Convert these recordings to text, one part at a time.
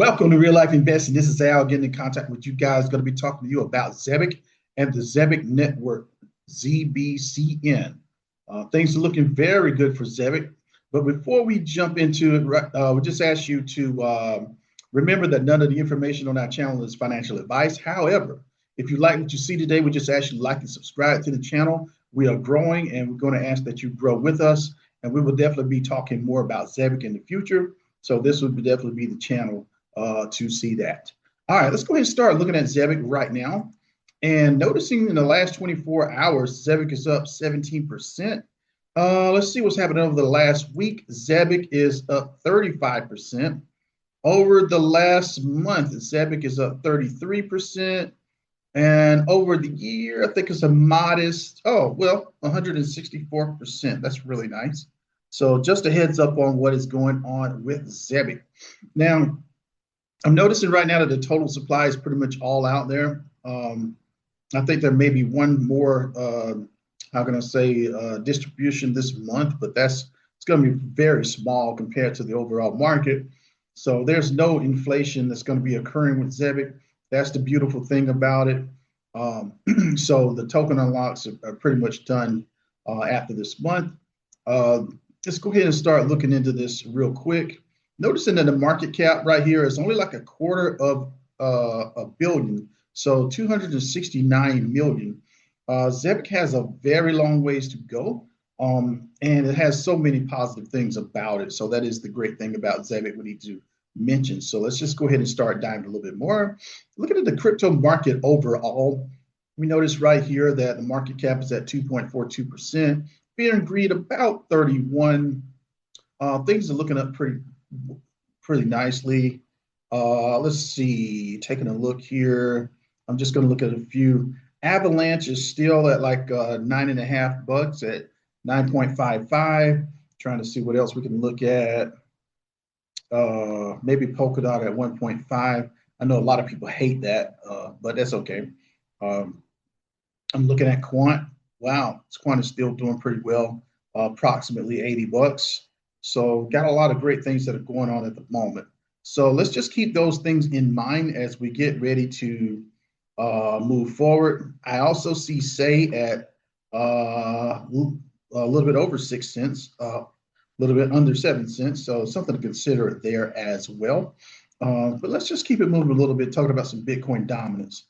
Welcome to Real Life Investing. This is Al getting in contact with you guys. Going to be talking to you about Zebec and the Zebec Network, ZBCN. Things are looking very good for Zebec. But before we jump into it, we just ask you to remember that none of the information on our channel is financial advice. However, if you like what you see today, we just ask you to like and subscribe to the channel. We are growing, and we're going to ask that you grow with us. And we will definitely be talking more about Zebec in the future. So this would definitely be the channel to see that. All right, let's go ahead and start looking at Zebec right now. And noticing in the last 24 hours, Zebec is up 17%. Let's see what's happening over the last week. Zebec is up 35%. Over the last month, Zebec is up 33%. And over the year, I think it's a modest, 164%. That's really nice. So just a heads up on what is going on with Zebec. Now, I'm noticing right now that the total supply is pretty much all out there. I think there may be one more, distribution this month, but it's going to be very small compared to the overall market. So there's no inflation that's going to be occurring with Zebec. That's the beautiful thing about it. So the token unlocks are pretty much done after this month. Let's go ahead and start looking into this real quick. Noticing that the market cap right here is only like a quarter of a billion, so 269 million. Zebec has a very long ways to go, and it has so many positive things about it. So that is the great thing about Zebec we need to mention. So let's just go ahead and start diving a little bit more. Looking at the crypto market overall, we notice right here that the market cap is at 2.42%. Fear and greed about 31. Things are looking up pretty nicely. Let's see, taking a look here. I'm just going to look at a few. Avalanche is still at like $9.50 at 9.55. Trying to see what else we can look at. Maybe Polkadot at 1.5. I know a lot of people hate that, but that's okay. I'm looking at Quant. Wow, Quant is still doing pretty well, approximately $80. So got a lot of great things that are going on at the moment. So let's just keep those things in mind as we get ready to move forward. I also see Say at a little bit over 6 cents, a little bit under 7 cents. So something to consider there as well. But let's just keep it moving a little bit, talking about some Bitcoin dominance.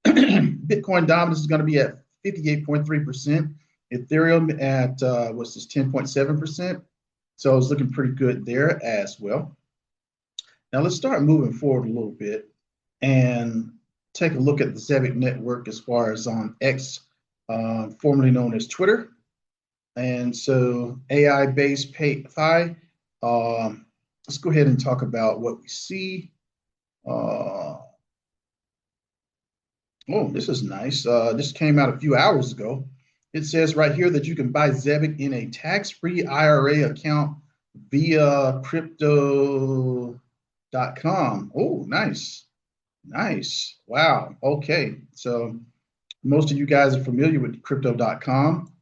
Bitcoin dominance is going to be at 58.3%. Ethereum at 10.7%. So it's looking pretty good there as well. Now let's start moving forward a little bit and take a look at the Zebec Network as far as on X, formerly known as Twitter. And so AI-based PayFi. Let's go ahead and talk about what we see. This is nice. This came out a few hours ago. It says right here that you can buy Zebec in a tax-free IRA account via crypto.com. Oh, nice. Nice. Wow. Okay. So most of you guys are familiar with crypto.com.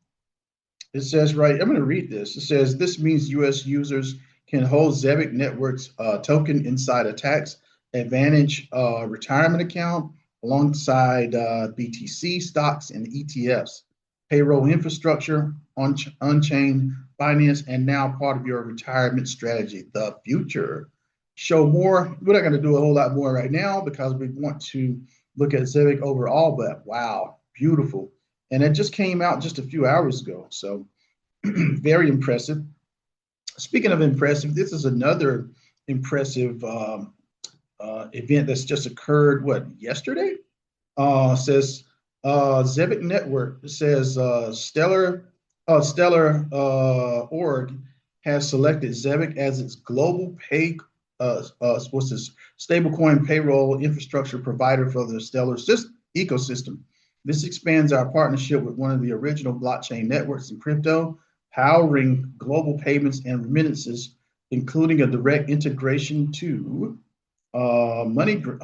It says right, I'm going to read this. It says this means U.S. users can hold Zebec Network's token inside a tax advantage retirement account alongside BTC stocks and ETFs. Payroll infrastructure, on-chain finance, and now part of your retirement strategy, the future. Show more. We're not going to do a whole lot more right now because we want to look at Zebec overall, but wow, beautiful. And it just came out just a few hours ago. So very impressive. Speaking of impressive, this is another impressive event that's just occurred, yesterday? Says Zebec Network says Stellar Org has selected Zebec as its global stablecoin payroll infrastructure provider for the Stellar ecosystem. This expands our partnership with one of the original blockchain networks in crypto, powering global payments and remittances, including a direct integration to MoneyGram.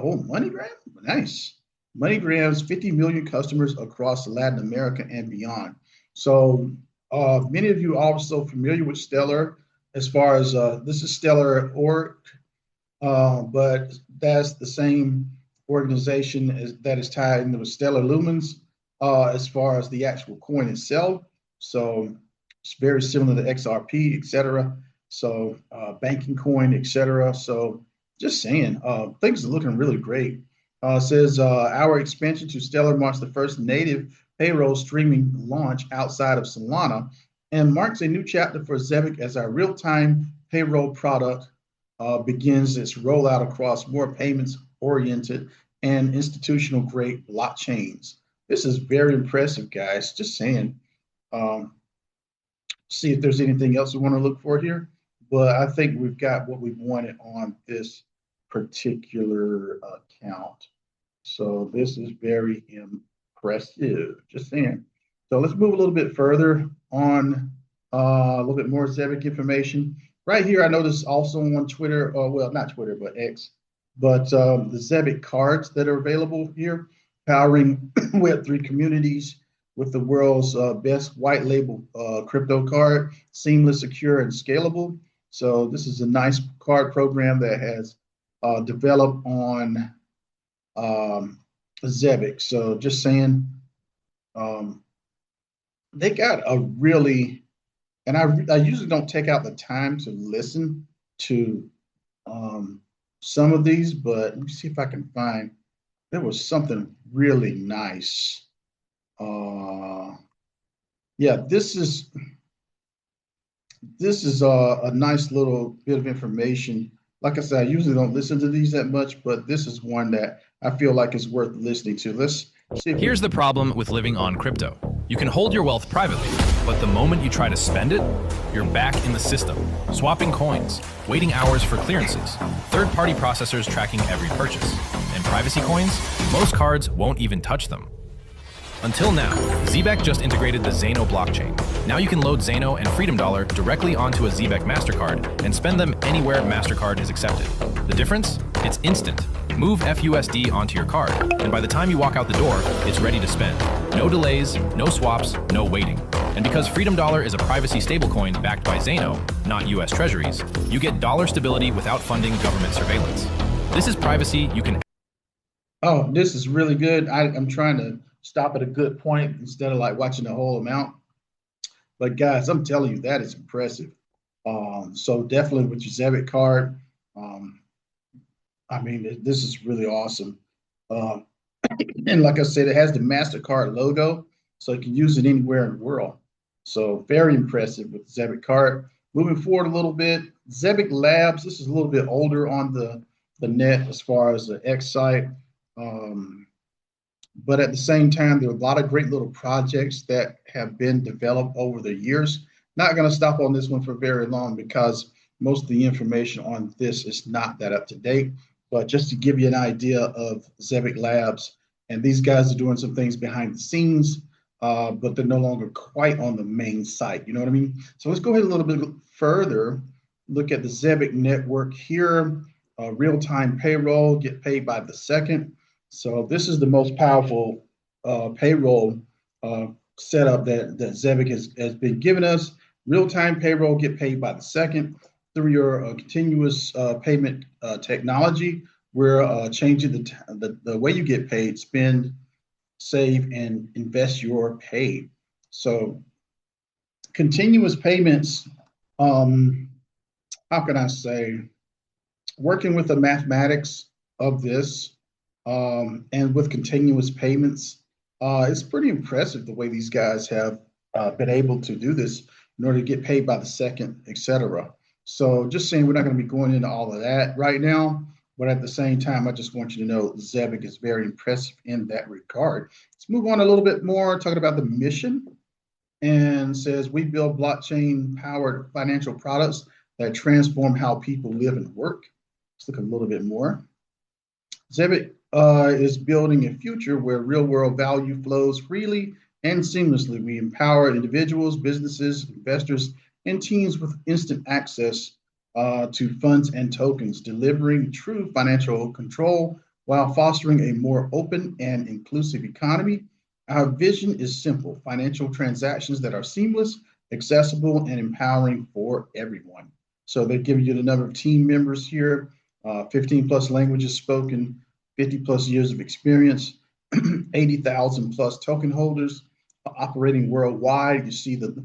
Nice. MoneyGram's 50 million customers across Latin America and beyond. So many of you are also familiar with Stellar as far as this is Stellar Org. but that's the same organization that is tied into the Stellar Lumens as far as the actual coin itself. So it's very similar to XRP, et cetera. So banking coin, et cetera. So just saying, things are looking really great. Says our expansion to Stellar marks the first native payroll streaming launch outside of Solana and marks a new chapter for Zebec as our real-time payroll product begins its rollout across more payments-oriented and institutional-grade blockchains. This is very impressive, guys. Just saying. See if there's anything else we want to look for here. But I think we've got what we wanted on this particular account. So this is very impressive. Just saying. So let's move a little bit further on a little bit more Zebec information. Right here, I noticed also on Twitter, well, not Twitter, but X, but the Zebec cards that are available here, powering Web3 communities with the world's best white label crypto card, seamless, secure, and scalable. So this is a nice card program that has developed on Zebec. So just saying, they got a really, and I usually don't take out the time to listen to some of these, but let me see if I can find, there was something really nice. Yeah, this is a nice little bit of information. Like I said, I usually don't listen to these that much, but this is one that I feel like is worth listening to. Let's see. Here's the problem with living on crypto. You can hold your wealth privately, but the moment you try to spend it, you're back in the system, swapping coins, waiting hours for clearances, third-party processors tracking every purchase, and privacy coins, most cards won't even touch them. Until now, Zebec just integrated the Zano blockchain. Now you can load Zano and Freedom Dollar directly onto a Zebec MasterCard and spend them anywhere MasterCard is accepted. The difference? It's instant. Move FUSD onto your card, and by the time you walk out the door, it's ready to spend. No delays, no swaps, no waiting. And because Freedom Dollar is a privacy stablecoin backed by Zano, not US Treasuries, you get dollar stability without funding government surveillance. This is privacy you can... Oh, this is really good. I'm trying to stop at a good point instead of like watching the whole amount. But guys, I'm telling you, that is impressive. So definitely with your Zebec card, I mean, this is really awesome. And like I said, it has the MasterCard logo, so you can use it anywhere in the world. So very impressive with the Zebec card. Moving forward a little bit, Zebec Labs, this is a little bit older on the net as far as the X site. But at the same time, there are a lot of great little projects that have been developed over the years. Not going to stop on this one for very long because most of the information on this is not that up to date. But just to give you an idea of Zebec Labs, and these guys are doing some things behind the scenes, but they're no longer quite on the main site. You know what I mean? So let's go ahead a little bit further. Look at the Zebec Network here. Real-time payroll, get paid by the second. So this is the most powerful payroll setup that Zebec has been giving us. Real-time payroll, get paid by the second. Through your continuous payment technology, we're changing the way you get paid, spend, save, and invest your pay. So continuous payments, how can I say, working with the mathematics of this and with continuous payments, it's pretty impressive the way these guys have been able to do this in order to get paid by the second, et cetera. So just saying, we're not going to be going into all of that right now, but at the same time, I just want you to know Zebec is very impressive in that regard. Let's move on a little bit more, talking about the mission, and says we build blockchain-powered financial products that transform how people live and work. Let's look a little bit more. Zebec is building a future where real-world value flows freely and seamlessly. We empower individuals, businesses, investors, and teams with instant access to funds and tokens, delivering true financial control while fostering a more open and inclusive economy. Our vision is simple: financial transactions that are seamless, accessible, and empowering for everyone. So they're giving you the number of team members here. 15 plus languages spoken, 50 plus years of experience, 80,000 plus token holders operating worldwide. You see that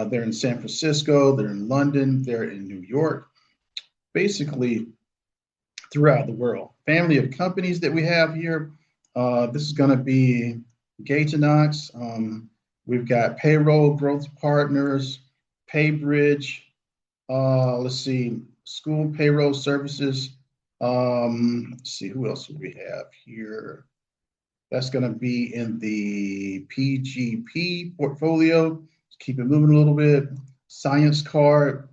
they're in San Francisco, they're in London, they're in New York, basically throughout the world. Family of companies that we have here. This is going to be Gatanox. We've got Payroll Growth Partners, PayBridge. Let's see, School Payroll Services. Let's see, who else do we have here? That's going to be in the PGP portfolio. Let's keep it moving a little bit. Science Card.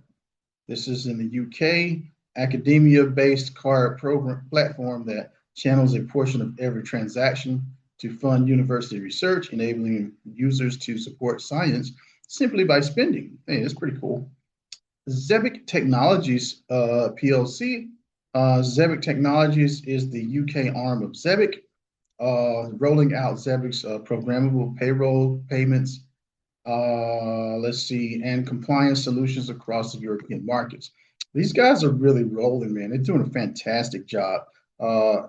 This is in the UK. Academia-based card program platform that channels a portion of every transaction to fund university research, enabling users to support science simply by spending. Hey, that's pretty cool. Zebec Technologies PLC. Zebec Technologies is the UK arm of Zebec, rolling out Zebec's programmable payroll payments, let's see, and compliance solutions across the European markets. These guys are really rolling, man. They're doing a fantastic job.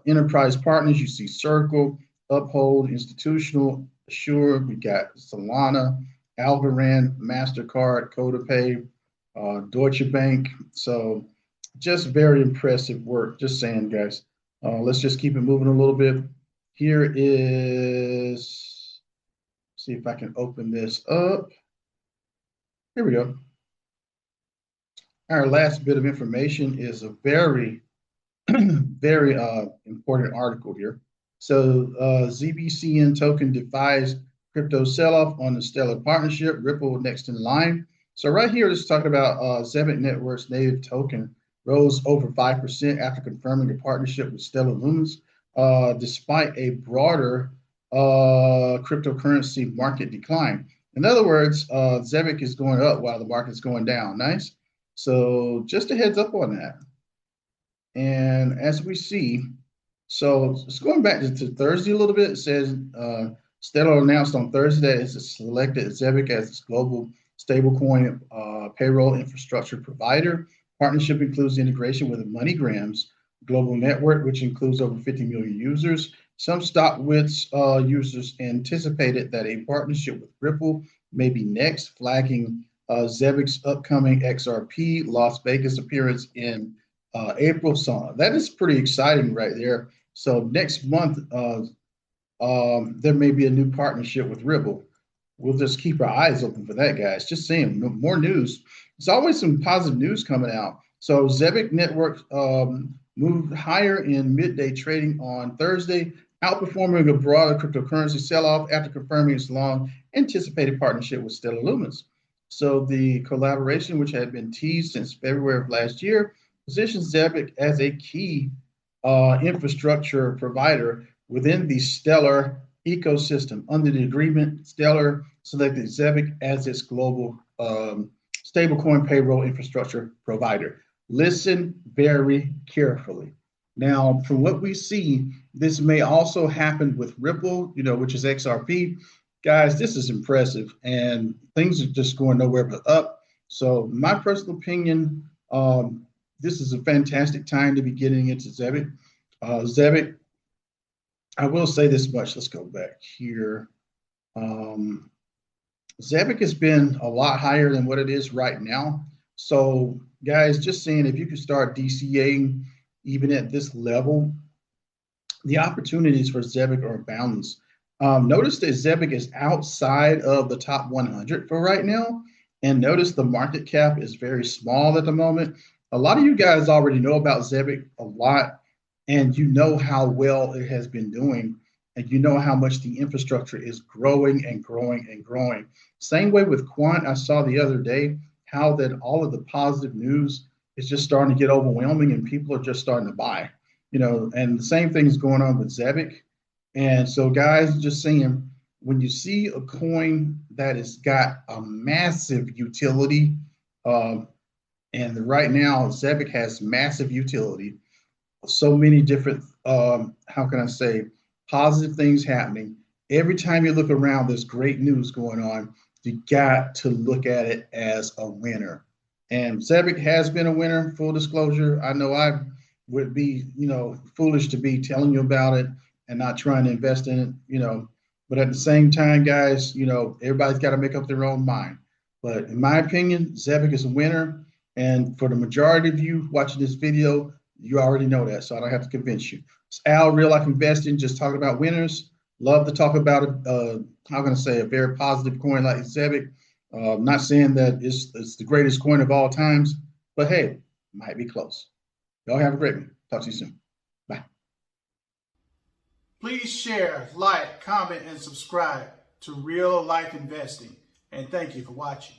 Enterprise partners, you see Circle, Uphold, Institutional, Assure. We got Solana, Algorand, MasterCard, CodaPay, Deutsche Bank. So just very impressive work. Just saying, guys. Let's just keep it moving a little bit. Here is, see if I can open this up. Here we go. Our last bit of information is a very, very important article here. So ZBCN token defies crypto sell-off on the Stellar partnership, Ripple next in line. So right here, let's talk about Zebec Network's native token rose over 5% after confirming a partnership with Stellar Lumens, despite a broader cryptocurrency market decline. In other words, Zebec is going up while the market's going down. Nice. So just a heads up on that. And as we see, so it's going back to Thursday a little bit. It says Stellar announced on Thursday that it's selected Zebec as its global stablecoin payroll infrastructure provider. Partnership includes integration with MoneyGram's global network, which includes over 50 million users. Some StockWits users anticipated that a partnership with Ripple may be next, flagging Zebec's upcoming XRP Las Vegas appearance in April. So that is pretty exciting right there. So next month, there may be a new partnership with Ripple. We'll just keep our eyes open for that, guys. Just saying, more news. There's always some positive news coming out. So Zebec Network moved higher in midday trading on Thursday, outperforming a broader cryptocurrency sell-off after confirming its long-anticipated partnership with Stellar Lumens. So the collaboration, which had been teased since February of last year, positions Zebec as a key infrastructure provider within the Stellar ecosystem. Under the agreement, Stellar selected Zebec as its global stablecoin payroll infrastructure provider. Listen very carefully. Now, from what we see, this may also happen with Ripple, which is XRP. Guys, this is impressive, and things are just going nowhere but up. So my personal opinion, this is a fantastic time to be getting into Zebec. Zebec, I will say this much. Let's go back here. Zebec has been a lot higher than what it is right now. So guys, just saying, if you could start DCAing even at this level, the opportunities for Zebec are boundless. Notice that Zebec is outside of the top 100 for right now. And notice the market cap is very small at the moment. A lot of you guys already know about Zebec a lot, and you know how well it has been doing, and you know how much the infrastructure is growing and growing and growing. Same way with Quant. I saw the other day how that all of the positive news is just starting to get overwhelming, and people are just starting to buy, and the same thing is going on with Zebec. And so guys, just saying, when you see a coin that has got a massive utility, and right now Zebec has massive utility, so many different, how can I say, positive things happening. Every time you look around, there's great news going on. You got to look at it as a winner. And Zebec has been a winner, full disclosure. I know I've would be, foolish to be telling you about it and not trying to invest in it. But at the same time, guys, everybody's got to make up their own mind. But in my opinion, Zebec is a winner. And for the majority of you watching this video, you already know that, so I don't have to convince you. It's Al, Real Life Investing, just talking about winners. Love to talk about how can I say, a very positive coin like Zebec. Not saying that it's the greatest coin of all times, but hey, might be close. Y'all have a great one. Talk to you soon. Bye. Please share, like, comment, and subscribe to Real Life Investing. And thank you for watching.